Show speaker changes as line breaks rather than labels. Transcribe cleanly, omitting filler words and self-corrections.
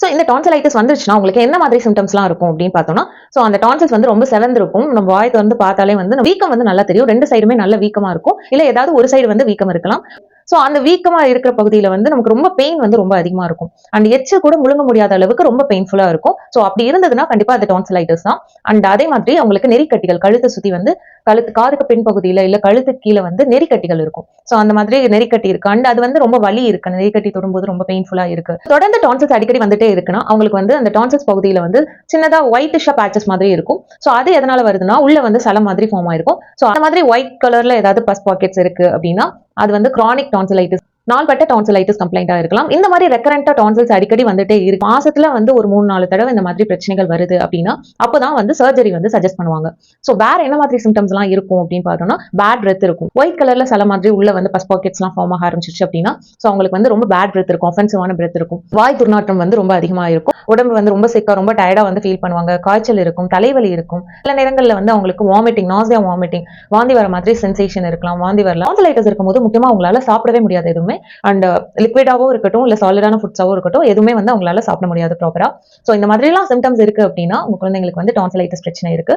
So இந்த tonsillitis வந்துருச்சுன்னா உங்களுக்கு என்ன மாதிரி சிம்டம்ஸ்லாம் இருக்கும் அப்படின்னு பார்த்தோம்னா, ஸோ அந்த டான்சில்ஸ் வந்து ரொம்ப செவந்திருக்கும். நம்ம வாய் திறந்து பார்த்தாலே வந்து வீக்கம் வந்து நல்லா தெரியும். 2 சைடுமே நல்ல வீக்கமா இருக்கும். இல்ல ஏதாவது ஒரு சைடு வந்து வீக்கம் இருக்கலாம். ஸோ அந்த வீக்கமா இருக்கிற பகுதியில வந்து நமக்கு ரொம்ப பெயின் வந்து ரொம்ப அதிகமா இருக்கும். அண்ட் எச்சு கூட முழுங்க முடியாத அளவுக்கு ரொம்ப பெயின்ஃபுல்லா இருக்கும். ஸோ அப்படி இருந்ததுன்னா கண்டிப்பா அது டான்சிலைட்டிஸ் தான். அண்ட் அதே மாதிரி அவங்களுக்கு நெறிக்கட்டிகள் கழுத்தை சுத்தி வந்து காதுக்கு பின் பகுதியில இல்ல கழுத்துக்கு கீழே வந்து நெறிக்கட்டிகள் இருக்கும். ஸோ அந்த மாதிரி நெறிக்கட்டி இருக்கு. அண்ட் அது வந்து ரொம்ப வலி இருக்கு. அந்த நெறிக்கட்டி தொடும்போது ரொம்ப பெயின்ஃபுல்லா இருக்கு. தொடர்ந்து டான்சில்ஸ் அடிக்கடி வந்துட்டே இருக்குன்னா அவங்களுக்கு வந்து அந்த டான்சில்ஸ் பகுதியில வந்து சின்னதா ஒயிட்டிஷா பேச்சஸ் மாதிரி இருக்கும். ஸோ அது எதனால வருதுன்னா உள்ள வந்து சலம் மாதிரி ஃபார்ம் ஆயிருக்கும். ஸோ அந்த மாதிரி ஒயிட் கலர்ல ஏதாவது பஸ் பாக்கெட்ஸ் இருக்கு அப்படின்னா அது வந்து கிரானிக் டான்சிலைட்டிஸ், நாள்பட்ட டான்சிலைட்டிஸ் கம்ப்ளைண்டா இருக்கலாம். இந்த மாதிரி ரெக்கரண்டா டான்சில்ஸ் அடிக்கடி வந்துட்டே இருக்கு. மாசத்துல வந்து ஒரு 3-4 தடவை இந்த மாதிரி பிரச்சனைகள் வருது அப்படின்னா அப்பதான் வந்து சர்ஜரி வந்து சஜஸ்ட் பண்ணுவாங்க. சோ வேற என்ன மாதிரி சிம்டம்ஸ் எல்லாம் இருக்கும் அப்படின்னு பார்த்தோம்னா பேட் பிரெத் இருக்கும். ஒயிட் கலர்ல சில மாதிரி உள்ள வந்து பஸ் பாக்கெட்ஸ் எல்லாம் ஃபார்ம் ஆக ஆரம்பிச்சிருச்சு அப்படின்னா சோ அவங்களுக்கு வந்து ரொம்ப பேட் பிரெத் இருக்கும், ஆஃபென்சிவான பிரெத் இருக்கும். வாய் துர்நாற்றம் வந்து ரொம்ப அதிகமா இருக்கும். உடம்பு வந்து ரொம்ப சிக்கா ரொம்ப டயர்டா வந்து ஃபீல் பண்ணுவாங்க. காய்ச்சல் இருக்கும், தலைவலி இருக்கும். சில நேரங்கள்ல வந்து அவங்களுக்கு வாமிட்டிங், நாசியா வாமிட்டிங், வாந்தி வர மாதிரி சென்சேஷன் இருக்கலாம், வாந்தி வரலாம். டான்சிலைட்டிஸ் இருக்கும்போது முக்கியமா அவங்களால சாப்பிடவே முடியாது எதுவுமே. அண்ட் லிக்விடாவோ இருக்கட்டும் இல்ல சாலிடான ஃபுட்ஸாவோ இருக்கட்டும் எதுவுமே வந்து அவங்களால சாப்பிட முடியாது ப்ராப்பரா. சோ இந்த மாதிரி எல்லாம் சிம்டம்ஸ் இருக்கு அப்படின்னா உங்க குழந்தைங்களுக்கு வந்து டான்சிலைட்டிஸ் பிரச்சனை இருக்கு.